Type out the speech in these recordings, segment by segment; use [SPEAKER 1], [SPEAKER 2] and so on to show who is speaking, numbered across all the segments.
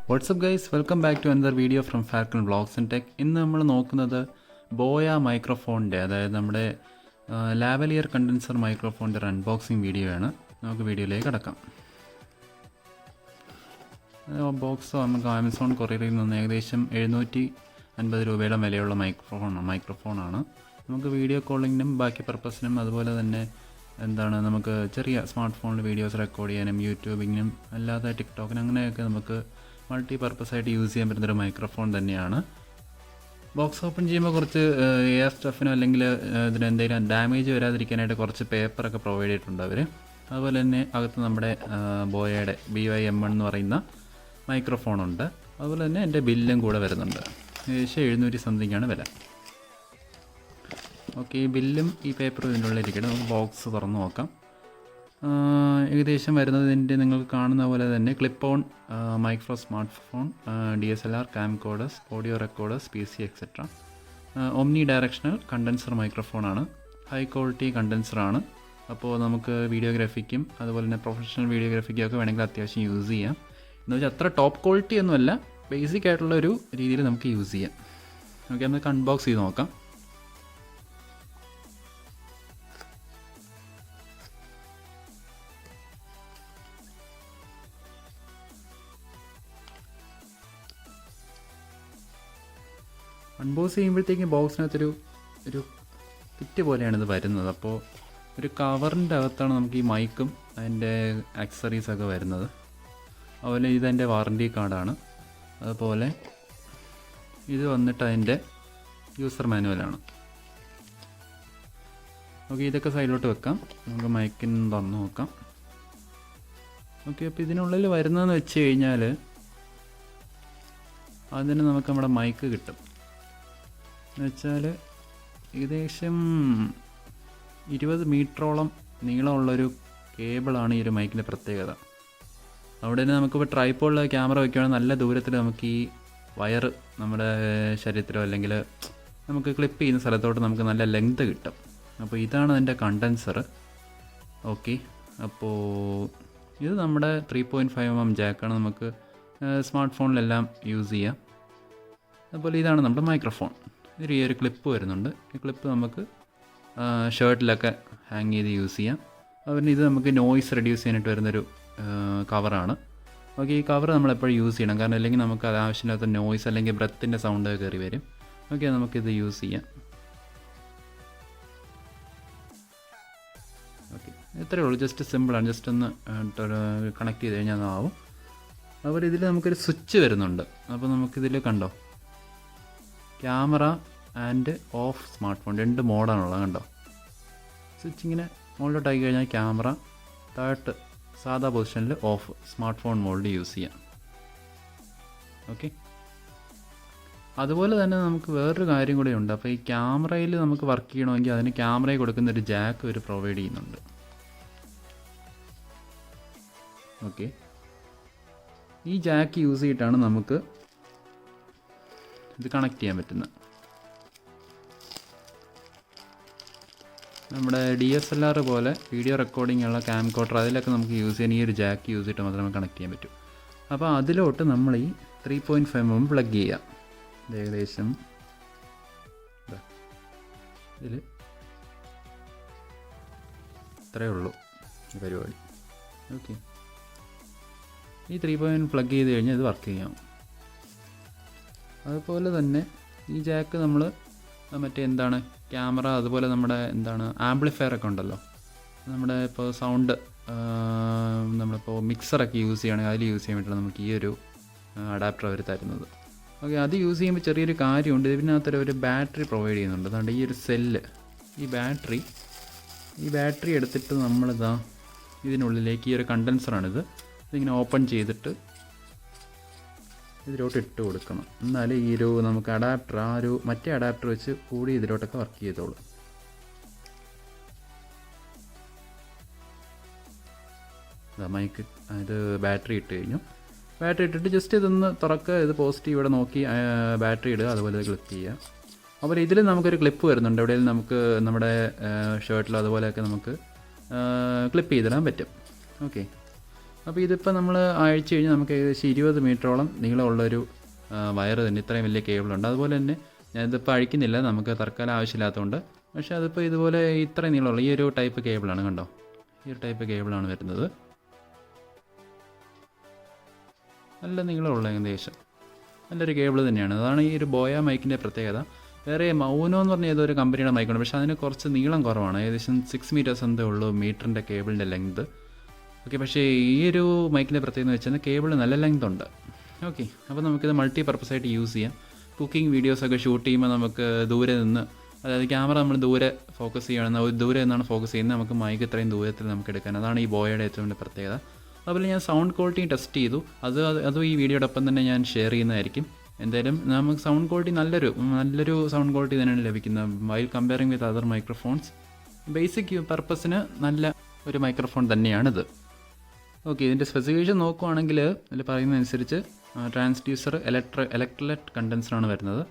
[SPEAKER 1] WhatsApp guys, welcome back to another video from Falcon vlogs and tech. ഇന്ന് നമ്മൾ നോക്കുന്നത് ബോയ മൈക്രോഫോണിൻ്റെ, അതായത് നമ്മുടെ ലാവലിയർ കണ്ടൻസർ മൈക്രോഫോണിൻ്റെ ഒരു അൺബോക്സിങ് വീഡിയോ ആണ്. നമുക്ക് വീഡിയോയിലേക്ക് കടക്കാം. ബോക്സ് നമുക്ക് ആമസോൺ കൊറിയറിൽ നിന്ന് ഏകദേശം 750 രൂപയുടെ വിലയുള്ള മൈക്രോഫോണാണ്. നമുക്ക് വീഡിയോ കോളിങ്ങിനും ബാക്കി പർപ്പസിനും അതുപോലെ തന്നെ നമുക്ക് ചെറിയ സ്മാർട്ട് ഫോണിൽ വീഡിയോസ് റെക്കോർഡ് ചെയ്യാനും യൂട്യൂബിങ്ങിനും അല്ലാതെ ടിക്ടോക്കിനും അങ്ങനെയൊക്കെ നമുക്ക് മൾട്ടി പർപ്പസായിട്ട് യൂസ് ചെയ്യാൻ പറ്റുന്നൊരു മൈക്രോഫോൺ തന്നെയാണ്. ബോക്സ് ഓപ്പൺ ചെയ്യുമ്പോൾ കുറച്ച് എയർ സ്റ്റഫിനോ അല്ലെങ്കിൽ ഇതിന് എന്തെങ്കിലും ഡാമേജ് വരാതിരിക്കാനായിട്ട് കുറച്ച് പേപ്പറൊക്കെ പ്രൊവൈഡ് ചെയ്തിട്ടുണ്ട് അവർ. അതുപോലെ തന്നെ അകത്ത് നമ്മുടെ ബോയയുടെ BY-M1 എന്ന് പറയുന്ന മൈക്രോഫോണുണ്ട്. അതുപോലെ തന്നെ എൻ്റെ ബില്ലും കൂടെ വരുന്നുണ്ട്. ഏകദേശം 700 സംതിങ് ആണ് വില. ഓക്കെ, ഈ ബില്ലും ഈ പേപ്പറും ഇതിൻ്റെ ഉള്ളിൽ ഇരിക്കട്ടെ. നമുക്ക് ബോക്സ് തുറന്ന് നോക്കാം. ഏകദേശം വരുന്നതിൻ്റെ നിങ്ങൾക്ക് കാണുന്ന പോലെ തന്നെ clip on micro smart phone, DSLR, camcorders, audio recorders, PC etcetera. Omni directional condenser മൈക്രോഫോണാണ്. ഹൈ ക്വാളിറ്റി കണ്ടൻസറാണ്. അപ്പോൾ നമുക്ക് വീഡിയോഗ്രാഫിക്കും അതുപോലെ തന്നെ പ്രൊഫഷണൽ വീഡിയോഗ്രാഫിക്കും ഒക്കെ വേണമെങ്കിൽ അത്യാവശ്യം യൂസ് ചെയ്യാം. എന്ന് വെച്ചാൽ അത്ര ടോപ്പ് ക്വാളിറ്റി ഒന്നുമല്ല, ബേസിക് ആയിട്ടുള്ള ഒരു രീതിയിൽ നമുക്ക് യൂസ് ചെയ്യാം. ഓക്കെ, നമുക്ക് അൺബോക്സ് ചെയ്ത് നോക്കാം. അൺബോക്സ് ചെയ്യുമ്പോഴത്തേക്കും ബോക്സിനകത്തൊരു കിറ്റ് പോലെയാണ് ഇത് വരുന്നത്. അപ്പോൾ ഒരു കവറിൻ്റെ അകത്താണ് നമുക്ക് ഈ മൈക്കും അതിൻ്റെ ആക്സസറീസൊക്കെ വരുന്നത്. അതുപോലെ ഇതെൻ്റെ വാറൻറ്റി കാർഡാണ്. അതുപോലെ ഇത് വന്നിട്ട് അതിൻ്റെ യൂസർ മാനുവലാണ്. ഓക്കെ, ഇതൊക്കെ സൈഡിലോട്ട് വെക്കാം. നമുക്ക് മൈക്കിന് തുറന്ന് നോക്കാം. ഓക്കെ, അപ്പോൾ ഇതിനുള്ളിൽ വരുന്നതെന്ന് വെച്ച് കഴിഞ്ഞാൽ അതിന് നമുക്ക് നമ്മുടെ മൈക്ക് കിട്ടും. എന്ന് വെച്ചാൽ ഏകദേശം 20 മീറ്ററോളം നീളമുള്ളൊരു കേബിളാണ് ഈ ഒരു മൈക്കിൻ്റെ പ്രത്യേകത. അവിടെ തന്നെ നമുക്കിപ്പോൾ ട്രൈപ്പോഡിൽ ക്യാമറ വയ്ക്കുകയാണെങ്കിൽ നല്ല ദൂരത്തിൽ നമുക്ക് ഈ വയർ നമ്മുടെ ശരീരത്തിലോ അല്ലെങ്കിൽ നമുക്ക് ക്ലിപ്പ് ചെയ്യുന്ന സ്ഥലത്തോട്ട് നമുക്ക് നല്ല ലെങ്ത് കിട്ടും. അപ്പോൾ ഇതാണ് അതിൻ്റെ കണ്ടൻസർ. ഓക്കെ, അപ്പോൾ ഇത് നമ്മുടെ 3.5mm ജാക്കാണ്. നമുക്ക് സ്മാർട്ട് ഫോണിലെല്ലാം യൂസ് ചെയ്യാം. അതുപോലെ ഇതാണ് നമ്മുടെ മൈക്രോഫോൺ. ഈ ഒരു ക്ലിപ്പ് വരുന്നുണ്ട്. ഈ ക്ലിപ്പ് നമുക്ക് ഷർട്ടിലൊക്കെ ഹാങ് ചെയ്ത് യൂസ് ചെയ്യാം. അതുപോലെ ഇത് നമുക്ക് നോയ്സ് റെഡ്യൂസ് ചെയ്യാനായിട്ട് വരുന്നൊരു കവറാണ്. ഓക്കെ, ഈ കവർ നമ്മളെപ്പോഴും യൂസ് ചെയ്യണം, കാരണം അല്ലെങ്കിൽ നമുക്ക് അത് ആവശ്യമില്ലാത്ത നോയ്സ് അല്ലെങ്കിൽ ബ്രത്തിൻ്റെ സൗണ്ട് കയറി വരും. ഓക്കെ, നമുക്കിത് യൂസ് ചെയ്യാം. ഓക്കെ, ഇത്രയേ ഉള്ളൂ. ജസ്റ്റ് സിമ്പിളാണ്. ജസ്റ്റ് ഒന്ന് കണക്ട് ചെയ്ത് കഴിഞ്ഞാൽ അതാവും. അതുപോലെ ഇതിൽ നമുക്കൊരു സ്വിച്ച് വരുന്നുണ്ട്. അപ്പോൾ നമുക്കിതിൽ കണ്ടോ, camera and of smart phone 2 മോഡാണുള്ളത്. കണ്ടോ, സ്വിച്ച് ഇങ്ങനെ മുകളിലോട്ടാക്കി കഴിഞ്ഞാൽ ക്യാമറ, താഴോട്ട് സാധാ പൊസിഷനിൽ ഓഫ്, സ്മാർട്ട് ഫോൺ മോഡിൽ യൂസ് ചെയ്യാം. ഓക്കെ, അതുപോലെ തന്നെ നമുക്ക് വേറൊരു കാര്യം കൂടെ ഉണ്ട്. അപ്പോൾ ഈ ക്യാമറയിൽ നമുക്ക് വർക്ക് ചെയ്യണമെങ്കിൽ അതിന് ക്യാമറയിൽ കൊടുക്കുന്ന ഒരു ജാക്ക് ഒരു പ്രൊവൈഡ് ചെയ്യുന്നുണ്ട്. ഓക്കെ, ഈ ജാക്ക് യൂസ് ചെയ്തിട്ടാണ് നമുക്ക് ഇത് കണക്ട് ചെയ്യാൻ പറ്റുന്നത്. നമ്മുടെ DSLR പോലെ വീഡിയോ റെക്കോർഡിംഗ് ഉള്ള ക്യാം കോഡർ അതിലൊക്കെ നമുക്ക് യൂസ് ചെയ്യാൻ ഈ ഒരു ജാക്ക് യൂസ് ചെയ്തിട്ട് മാത്രമേ കണക്ട് ചെയ്യാൻ പറ്റൂ. അപ്പോൾ അതിലോട്ട് നമ്മൾ ഈ 3.5mm പ്ലഗ് ചെയ്യാം. ഏകദേശം ഇതിൽ ഇത്രയേ ഉള്ളൂ ഈ പരിപാടി. ഓക്കെ, ഈ 3.5 പ്ലഗ് ചെയ്ത് കഴിഞ്ഞാൽ ഇത് വർക്ക് ചെയ്യാം. അതുപോലെ തന്നെ ഈ ജാക്ക് നമ്മൾ മറ്റേ ക്യാമറ, അതുപോലെ നമ്മുടെ ആംപ്ലിഫയർ ഒക്കെ ഉണ്ടല്ലോ, നമ്മുടെ ഇപ്പോൾ സൗണ്ട് നമ്മളിപ്പോൾ മിക്സറൊക്കെ യൂസ് ചെയ്യുകയാണെങ്കിൽ അതിൽ യൂസ് ചെയ്യാൻ വേണ്ടിയിട്ട് നമുക്ക് ഈ ഒരു അഡാപ്റ്റർ അവർ തരുന്നത്. ഓക്കെ, അത് യൂസ് ചെയ്യുമ്പോൾ ചെറിയൊരു കാര്യമുണ്ട്. ഇതിനകത്തൊരു ബാറ്ററി പ്രൊവൈഡ് ചെയ്യുന്നുണ്ട്. അതുകൊണ്ട് ഈ ഒരു സെല്ല്, ഈ ബാറ്ററി എടുത്തിട്ട് നമ്മളിതാ ഇതിനുള്ളിലേക്ക് ഈ ഒരു കണ്ടൻസറാണിത്, ഇതിങ്ങനെ ഓപ്പൺ ചെയ്തിട്ട് ഇതിലോട്ട് ഇട്ട് കൊടുക്കണം. എന്നാലേ ഈ ഒരു നമുക്ക് അഡാപ്റ്റർ മറ്റേ അഡാപ്റ്റർ വെച്ച് കൂടി ഇതിലോട്ടൊക്കെ വർക്ക് ചെയ്തോളൂ. മൈക്ക് ഇത് ബാറ്ററി ഇട്ട് കഴിഞ്ഞു. ബാറ്ററി ഇട്ടിട്ട് ജസ്റ്റ് ഇതൊന്ന് തുറക്കുക, ഇത് പോസിറ്റീവ് ഇവിടെ നോക്കി ബാറ്ററി ഇടുക, അതുപോലെ ക്ലിക്ക് ചെയ്യുക. അതുപോലെ ഇതിൽ നമുക്കൊരു ക്ലിപ്പ് വരുന്നുണ്ട്. എവിടെയെങ്കിലും നമുക്ക് നമ്മുടെ ഷർട്ടിലോ അതുപോലെയൊക്കെ നമുക്ക് ക്ലിപ്പ് ചെയ്തിടാൻ പറ്റും. ഓക്കെ, അപ്പോൾ ഇതിപ്പോൾ നമ്മൾ അഴിച്ചു കഴിഞ്ഞാൽ നമുക്ക് ഏകദേശം 20 മീറ്ററോളം നീളമുള്ളൊരു വയറ് തന്നെ, ഇത്രയും വലിയ കേബിളുണ്ട്. അതുപോലെ തന്നെ ഞാനിതിപ്പോൾ അഴിക്കുന്നില്ല, നമുക്ക് തൽക്കാലം ആവശ്യമില്ലാത്തതുകൊണ്ട്. പക്ഷേ അതിപ്പോൾ ഇതുപോലെ ഇത്രയും നീളമുള്ള ഈ ഒരു ടൈപ്പ് കേബിളാണ്, കണ്ടോ, ഈ ഒരു ടൈപ്പ് കേബിളാണ് വരുന്നത്. നല്ല നീളമുള്ള ഏകദേശം നല്ലൊരു കേബിൾ തന്നെയാണ്. അതാണ് ഈ ഒരു ബോയ മൈക്കിൻ്റെ പ്രത്യേകത. വേറെ മൗനോ എന്ന് പറഞ്ഞ ഏതൊരു കമ്പനിയുടെ മൈക്കുണ്ട്, പക്ഷേ അതിന് കുറച്ച് നീളം കുറവാണ്. ഏകദേശം 6 മീറ്റേഴ്സ് എന്തേ ഉള്ളൂ മീറ്ററിൻ്റെ കേബിളിൻ്റെ ലെങ്ത്. ഓക്കെ, പക്ഷേ ഈ ഒരു മൈക്കിൻ്റെ പ്രത്യേകത എന്ന് വെച്ചാൽ കേബിൾ നല്ല ലെങ്ത് ഉണ്ട്. ഓക്കെ, അപ്പോൾ നമുക്കിത് മൾട്ടി പർപ്പസ് ആയിട്ട് യൂസ് ചെയ്യാം. കുക്കിംഗ് വീഡിയോസൊക്കെ ഷൂട്ട് ചെയ്യുമ്പോൾ നമുക്ക് ദൂരെ നിന്ന്, അതായത് ക്യാമറ നമ്മൾ ദൂരെ ഫോക്കസ് ചെയ്യുകയാണെങ്കിൽ ദൂരെ നിന്നാണ് ഫോക്കസ് ചെയ്യുന്നത്, നമുക്ക് മൈക്ക് ഇത്രയും ദൂരത്തിൽ നമുക്ക് എടുക്കാൻ. അതാണ് ഈ ബോയയുടെ ഏറ്റവും വലിയ പ്രത്യേകത. അതുപോലെ ഞാൻ സൗണ്ട് ക്വാളിറ്റി ടെസ്റ്റ് ചെയ്തു, അതും ഈ വീഡിയോടൊപ്പം തന്നെ ഞാൻ ഷെയർ ചെയ്യുന്നതായിരിക്കും. എന്തായാലും നമുക്ക് സൗണ്ട് ക്വാളിറ്റി നല്ലൊരു സൗണ്ട് ക്വാളിറ്റി തന്നെയാണ് ലഭിക്കുന്നത് while comparing with other microphones. Basic പർപ്പസിന് നല്ല ഒരു മൈക്രോഫോൺ തന്നെയാണിത്. ഓക്കെ, ഇതിൻ്റെ സ്പെസിഫിക്കേഷൻ നോക്കുവാണെങ്കിൽ ഇതിൽ പറയുന്നതനുസരിച്ച് ട്രാൻസ്ഡ്യൂസർ, ഇലക്ട്രോലൈറ്റ് കണ്ടൻസറാണ് വരുന്നത്.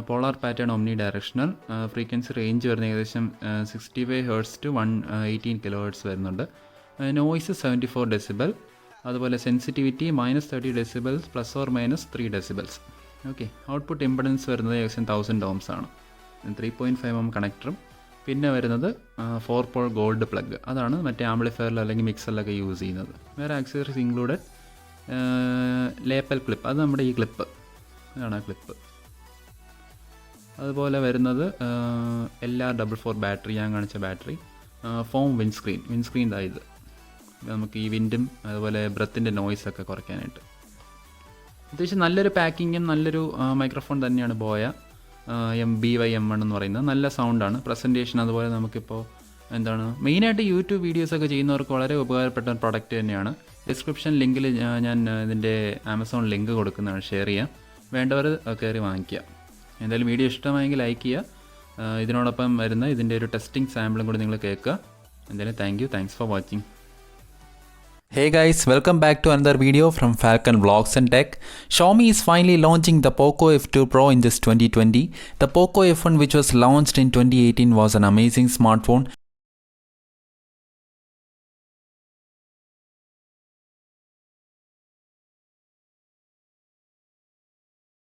[SPEAKER 1] Polar pattern Omni directional, frequency range വരുന്നത് ഏകദേശം 65 ഹെർട്സ് ടു 118 കിലോ ഹെർട്സ് വരുന്നുണ്ട്. Noise 74 decibel. അതുപോലെ sensitivity -30 decibels ±3 decibels. Okay, output impedance വരുന്നത് ഏകദേശം 1000 ohms ആണ്. 3.5 mm കണക്ടറും. പിന്നെ വരുന്നത് 4 പോൾ ഗോൾഡ് പ്ലഗ്, അതാണ് മറ്റേ ആംപ്ലിഫയറിൽ അല്ലെങ്കിൽ മിക്സറിലൊക്കെ യൂസ് ചെയ്യുന്നത്. വേറെ ആക്സസറീസ് ഇൻക്ലൂഡഡ് ലേപ്പൽ ക്ലിപ്പ്, അത് നമ്മുടെ ഈ ക്ലിപ്പ്, അതാണ് ആ ക്ലിപ്പ്. അതുപോലെ വരുന്നത് LR44 ബാറ്ററി, ഞാൻ കാണിച്ച ബാറ്ററി. ഫോം വിൻസ്ക്രീൻ ഇത് നമുക്ക് ഈ വിൻഡും അതുപോലെ ബ്രത്തിൻ്റെ നോയ്സൊക്കെ കുറയ്ക്കാനായിട്ട്. അത്യാവശ്യം നല്ലൊരു പാക്കിങ്ങും നല്ലൊരു മൈക്രോഫോൺ തന്നെയാണ് ബോയ BY-M1 എന്ന് പറയുന്നത്. നല്ല സൗണ്ടാണ്, പ്രസൻറ്റേഷൻ. അതുപോലെ നമുക്കിപ്പോൾ മെയിനായിട്ട് യൂട്യൂബ് വീഡിയോസൊക്കെ ചെയ്യുന്നവർക്ക് വളരെ ഉപകാരപ്പെട്ട ഒരു പ്രൊഡക്റ്റ് തന്നെയാണ്. ഡിസ്ക്രിപ്ഷൻ ലിങ്കിൽ ഞാൻ ഇതിൻ്റെ ആമസോൺ ലിങ്ക് കൊടുക്കുന്നതാണ്, ഷെയർ ചെയ്യാം. വേണ്ടവർ കയറി വാങ്ങിക്കുക. എന്തായാലും വീഡിയോ ഇഷ്ടമായെങ്കിൽ ലൈക്ക് ചെയ്യുക. ഇതിനോടൊപ്പം വരുന്ന ഇതിൻ്റെ ഒരു ടെസ്റ്റിംഗ് സാമ്പിളും കൂടി നിങ്ങൾ കേൾക്കുക. എന്തായാലും thanks for watching.
[SPEAKER 2] Hey guys, welcome back to another video from Falcon Vlogs and Tech. Xiaomi is finally launching the Poco F2 Pro in this 2020. The Poco F1, which was launched in 2018, was an amazing smartphone